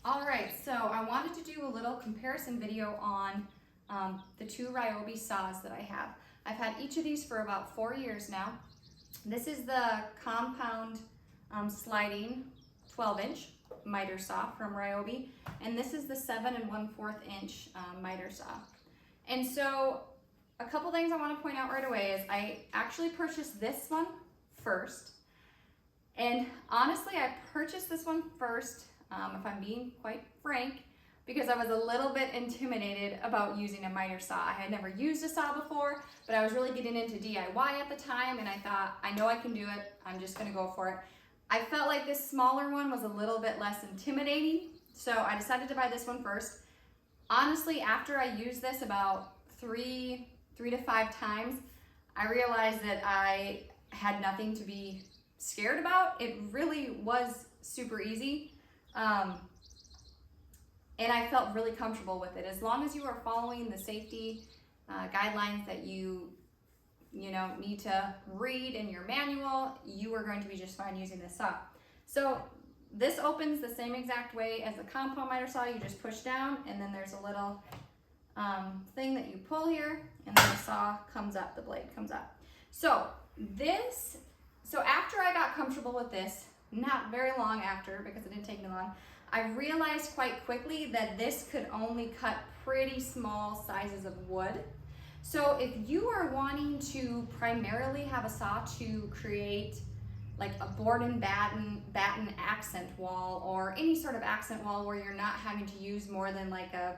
All right, so I wanted to do a little comparison video on the two Ryobi saws that I have. I've had each of these for about 4 years now. This is the compound sliding 12-inch miter saw from Ryobi, and this is the 7 1/4 inch miter saw. And so a couple things I want to point out right away is I actually purchased this one first. And honestly, I purchased this one first, if I'm being quite frank, because I was a little bit intimidated about using a miter saw. I had never used a saw before, but I was really getting into DIY at the time, and I thought, I know I can do it, I'm just gonna go for it. I felt like this smaller one was a little bit less intimidating, so I decided to buy this one first. Honestly, after I used this about three to five times, I realized that I had nothing to be scared about. It really was super easy. And I felt really comfortable with it. As long as you are following the safety guidelines that you need to read in your manual, you are going to be just fine using this saw. So this opens the same exact way as the compound miter saw. You just push down, and then there's a little thing that you pull here, and then the saw comes up, the blade comes up. So after I got comfortable with this, not very long after, because it didn't take me long, I realized quite quickly that this could only cut pretty small sizes of wood. So if you are wanting to primarily have a saw to create like a board and batten accent wall, or any sort of accent wall where you're not having to use more than like a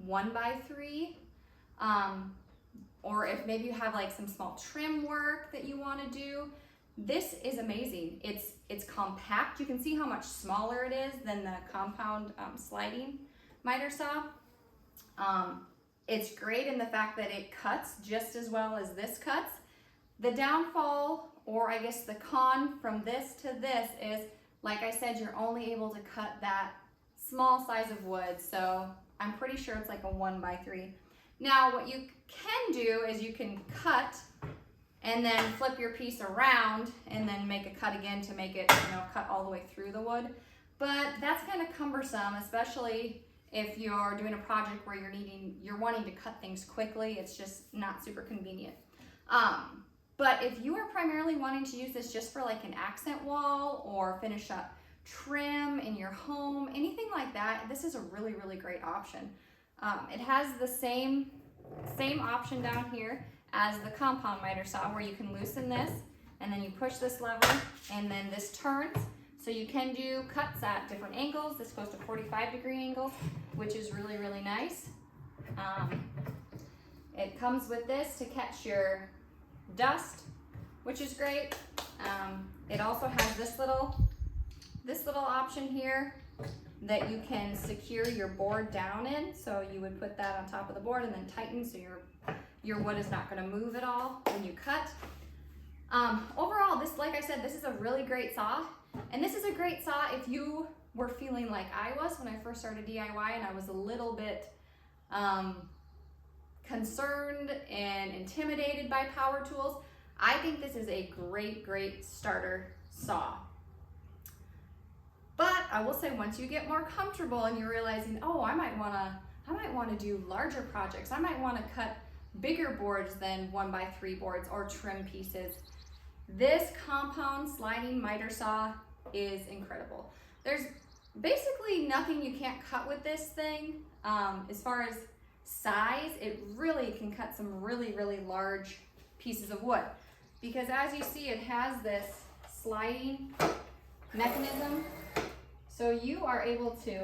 1x3, or if maybe you have like some small trim work that you want to do, this is amazing. It's compact. You can see how much smaller it is than the compound sliding miter saw. It's great in the fact that it cuts just as well as this cuts. The downfall, or I guess the con from this to this, is, like I said, you're only able to cut that small size of wood. So I'm pretty sure it's like a 1x3. Now what you can do is you can cut and then flip your piece around and then make a cut again to make it, cut all the way through the wood. But that's kind of cumbersome, especially if you're doing a project where you're wanting to cut things quickly. It's just not super convenient. But if you are primarily wanting to use this just for like an accent wall or finish up trim in your home, anything like that, this is a really, really great option. It has the same option down here as the compound miter saw, where you can loosen this and then you push this lever and then this turns. So you can do cuts at different angles. This goes to 45-degree angles, which is really, really nice. It comes with this to catch your dust, which is great. It also has this little option here that you can secure your board down in. So you would put that on top of the board and then tighten so your wood is not going to move at all when you cut. Overall, like I said, this is a really great saw, and this is a great saw if you were feeling like I was when I first started DIY, and I was a little bit concerned and intimidated by power tools. I think this is a great starter saw. But I will say, once you get more comfortable and you're realizing, oh, I might want to do larger projects, I might want to cut bigger boards than 1x3 boards or trim pieces, this compound sliding miter saw is incredible. There's basically nothing you can't cut with this thing. As far as size, it really can cut some really large pieces of wood, because as you see, it has this sliding mechanism, so you are able to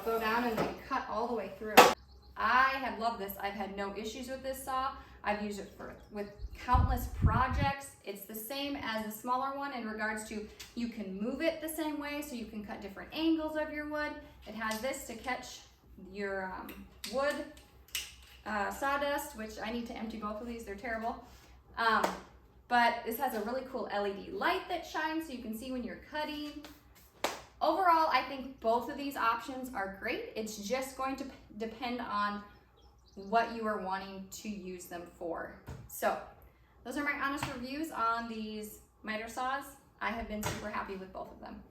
go down and then cut all the way through. I have loved this. I've had no issues with this saw. I've used it with countless projects. It's the same as the smaller one in regards to you can move it the same way, so you can cut different angles of your wood. It has this to catch your wood sawdust, which I need to empty both of these. They're terrible. But this has a really cool LED light that shines so you can see when you're cutting. Overall, I think both of these options are great. It's just going to depend on what you are wanting to use them for. So those are my honest reviews on these miter saws. I have been super happy with both of them.